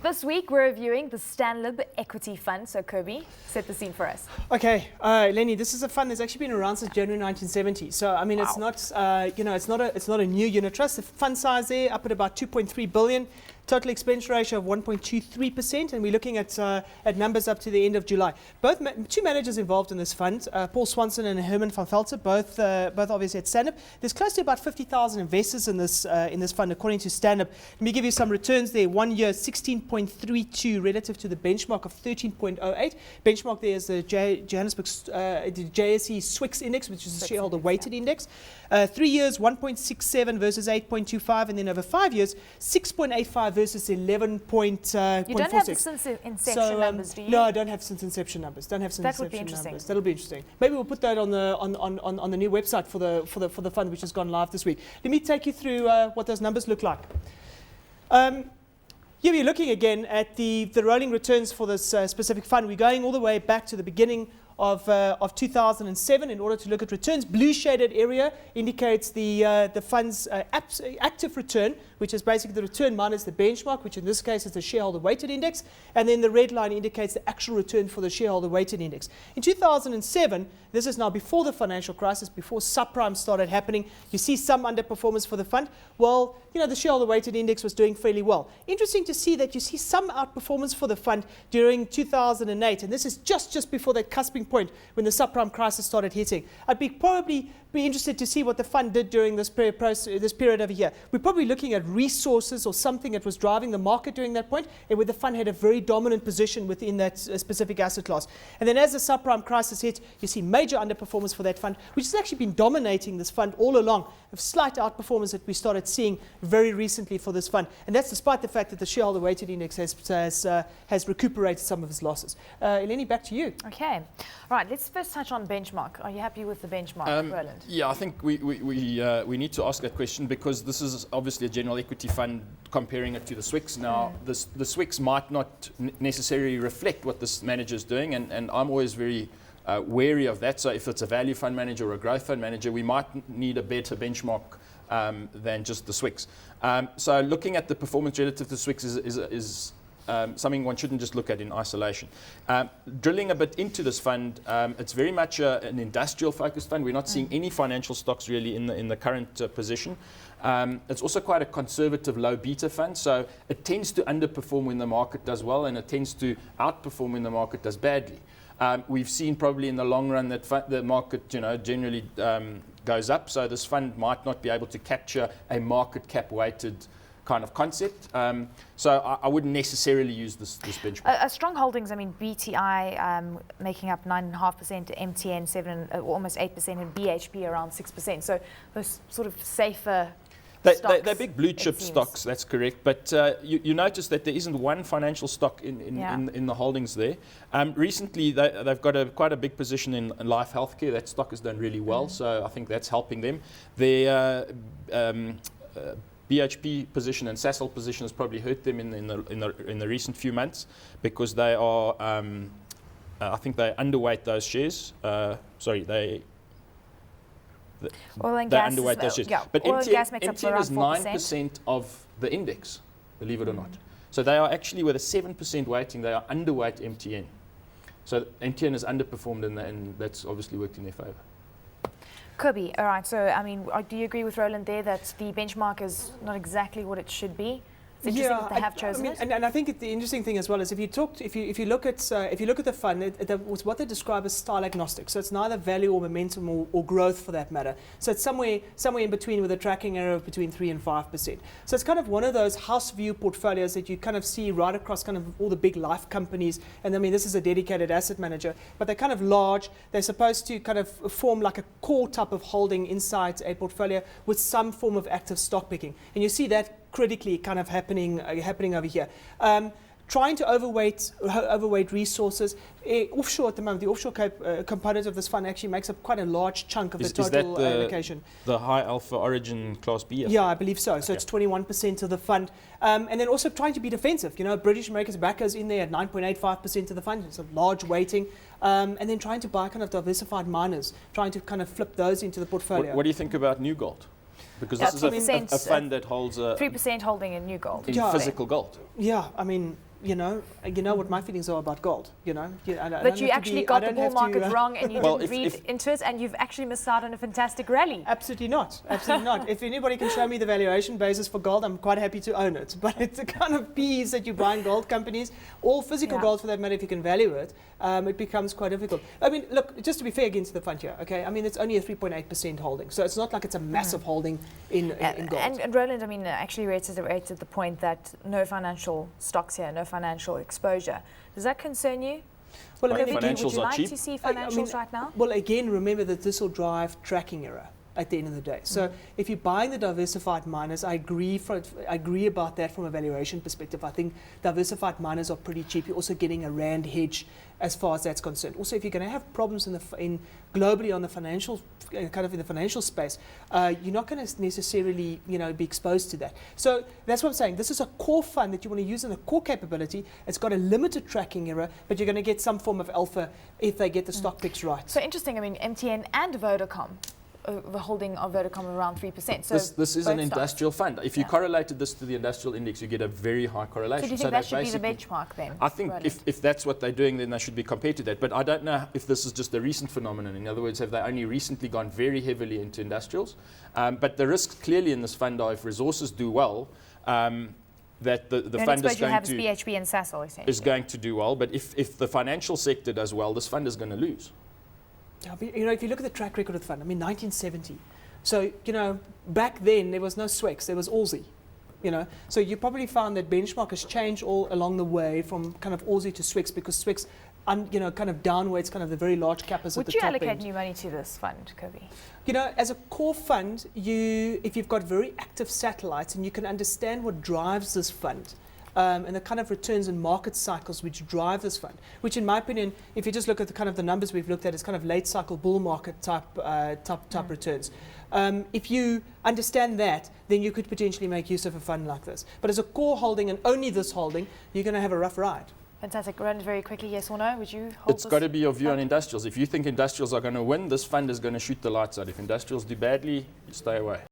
This week we're reviewing the Stanlib Equity Fund. So Cobie, set the scene for us. Okay, Lenny, this is a fund that's actually been around since January 1970. So I mean, wow. It's not, it's not a new unit trust. The fund size there up at about 2.3 billion. Total expense ratio of 1.23%, and we're looking at numbers up to the end of July. Two managers involved in this fund, Paul Swanson and Herman van Velter, both obviously at Stanlib. There's close to about 50,000 investors in this fund, according to Stanlib. Let me give you some returns there. 1 year, 16.32 relative to the benchmark of 13.08. Benchmark there is the Johannesburg the JSE Swix index, which is the shareholder weighted index. 3 years, 1.67 versus 8.25, and then over 5 years, 6.85 versus 11.46. You don't have the since inception numbers, do you? No, I don't have since inception numbers. That would be interesting. That'll be interesting. Maybe we'll put that on the new website for the fund, which has gone live this week. Let me take you through what those numbers look like. Here we're looking again at the rolling returns for this specific fund. We're going all the way back to the beginning of 2007 in order to look at returns. Blue shaded area indicates the fund's active return, which is basically the return minus the benchmark, which in this case is the shareholder weighted index, and then the red line indicates the actual return for the shareholder weighted index. In 2007, this is now before the financial crisis, before subprime started happening, you see some underperformance for the fund. Well, the shareholder weighted index was doing fairly well. Interesting to see that you see some outperformance for the fund during 2008, and this is just before that cusping point when the subprime crisis started hitting. I'd probably be interested to see what the fund did during this period over here. We're probably looking at resources or something that was driving the market during that point, and where the fund had a very dominant position within that specific asset class. And then as the subprime crisis hit, you see major underperformance for that fund, which has actually been dominating this fund all along, a slight outperformance that we started seeing very recently for this fund. And that's despite the fact that the shareholder weighted index has recuperated some of its losses. Eleni, back to you. Okay. All right, let's first touch on benchmark. Are you happy with the benchmark, Roland? Yeah, I think we need to ask that question because this is obviously a general equity fund comparing it to the Swix. Now, the Swix might not necessarily reflect what this manager is doing, and I'm always very wary of that. So if it's a value fund manager or a growth fund manager, we might need a better benchmark than just the Swix. So looking at the performance relative to the Swix is something one shouldn't just look at in isolation. Drilling a bit into this fund, it's very much an industrial-focused fund. We're not seeing any financial stocks really in the current position. It's also quite a conservative low beta fund, so it tends to underperform when the market does well, and it tends to outperform when the market does badly. We've seen probably in the long run that the market, generally goes up, so this fund might not be able to capture a market cap weighted kind of concept. So I wouldn't necessarily use this benchmark. Strong holdings, I mean, BTI making up 9.5%, MTN 7, almost 8%, and BHP around 6%. So those sort of safer stocks. They're big blue chip stocks, that's correct. But you notice that there isn't one financial stock in the holdings there. Recently, they've got quite a big position in life healthcare. That stock has done really well, so I think that's helping them. Their BHP position and Sasol position has probably hurt them in the recent few months because they are, I think they underweight those shares. Oil and gas underweight those shares. Yeah, but oil and gas makes MTN up is 9% of the index, believe it or not. So they are actually, with a 7% weighting, they are underweight MTN. So MTN has underperformed, and that's obviously worked in their favour. Cobie, all right, so I mean, do you agree with Roland there that the benchmark is not exactly what it should be? It's interesting that they have chosen it. And I think the interesting thing as well is if you look at the fund, it was what they describe as style agnostic. So it's neither value or momentum or growth for that matter. So it's somewhere in between with a tracking error of between 3 and 5%. So it's kind of one of those house view portfolios that you kind of see right across kind of all the big life companies. And I mean, this is a dedicated asset manager, but they're kind of large. They're supposed to kind of form like a core type of holding inside a portfolio with some form of active stock picking. And you see that critically kind of happening over here. Trying to overweight resources. Offshore at the moment, the offshore component of this fund actually makes up quite a large chunk of the total allocation. The high alpha origin class B? Yeah, I believe so. So it's 21% of the fund. And then also trying to be defensive. British American Tobacco's in there at 9.85% of the fund. It's a large weighting. And then trying to buy kind of diversified miners, trying to kind of flip those into the portfolio. What do you think about New Gold? Because this is a fund that holds 3% holding in New Gold. In physical gold. Yeah, I mean, you know what my feelings are about gold. But you actually got the bull market wrong, and you didn't read into it, and you've actually missed out on a fantastic rally. Absolutely not. Absolutely not. If anybody can show me the valuation basis for gold, I'm quite happy to own it. But it's the kind of P's that you buy in gold companies, all physical gold for that matter, if you can value it, it becomes quite difficult. I mean, look, just to be fair against the fund here, okay? I mean, it's only a 3.8% holding, so it's not like it's a massive holding in gold. And Roland, I mean, actually reiterated the point that no financial stocks here, no financial exposure. Does that concern you? Well, would you financials are like cheap. to see financials right now? Well, again, remember that this will drive tracking error at the end of the day. So if you're buying the diversified miners, I agree about that from a valuation perspective. I think diversified miners are pretty cheap. You're also getting a rand hedge as far as that's concerned. Also, if you're going to have problems in globally on the financial kind of in the financial space, you're not going to necessarily be exposed to that. So that's what I'm saying. This is a core fund that you want to use in a core capability. It's got a limited tracking error, but you're going to get some form of alpha if they get the stock picks right. So interesting. I mean, MTN and Vodacom. The holding of Vodacom around 3%. So this is an industrial fund. If you correlated this to the industrial index, you get a very high correlation. So do you think that should be the benchmark then? I think if that's what they're doing, then they should be compared to that. But I don't know if this is just a recent phenomenon. In other words, have they only recently gone very heavily into industrials? But the risks clearly in this fund are if resources do well, that the fund is going to BHP and Sasol essentially is going to do well. But if the financial sector does well, this fund is going to lose. Yeah, but, if you look at the track record of the fund, I mean, 1970. So, back then there was no Swex, there was Aussie. So you probably found that benchmark has changed all along the way from kind of Aussie to Swex because Swex, kind of downwards, kind of the very large cappers at the top end. Would you allocate new money to this fund, Cobie? As a core fund, if you've got very active satellites and you can understand what drives this fund, and the kind of returns and market cycles which drive this fund, which in my opinion, if you just look at the kind of the numbers we've looked at, it's kind of late cycle bull market type returns. If you understand that, then you could potentially make use of a fund like this. But as a core holding and only this holding, you're going to have a rough ride. Fantastic. Run very quickly, yes or no? Would you hold It's got to be your view on industrials. If you think industrials are going to win, this fund is going to shoot the lights out. If industrials do badly, you stay away.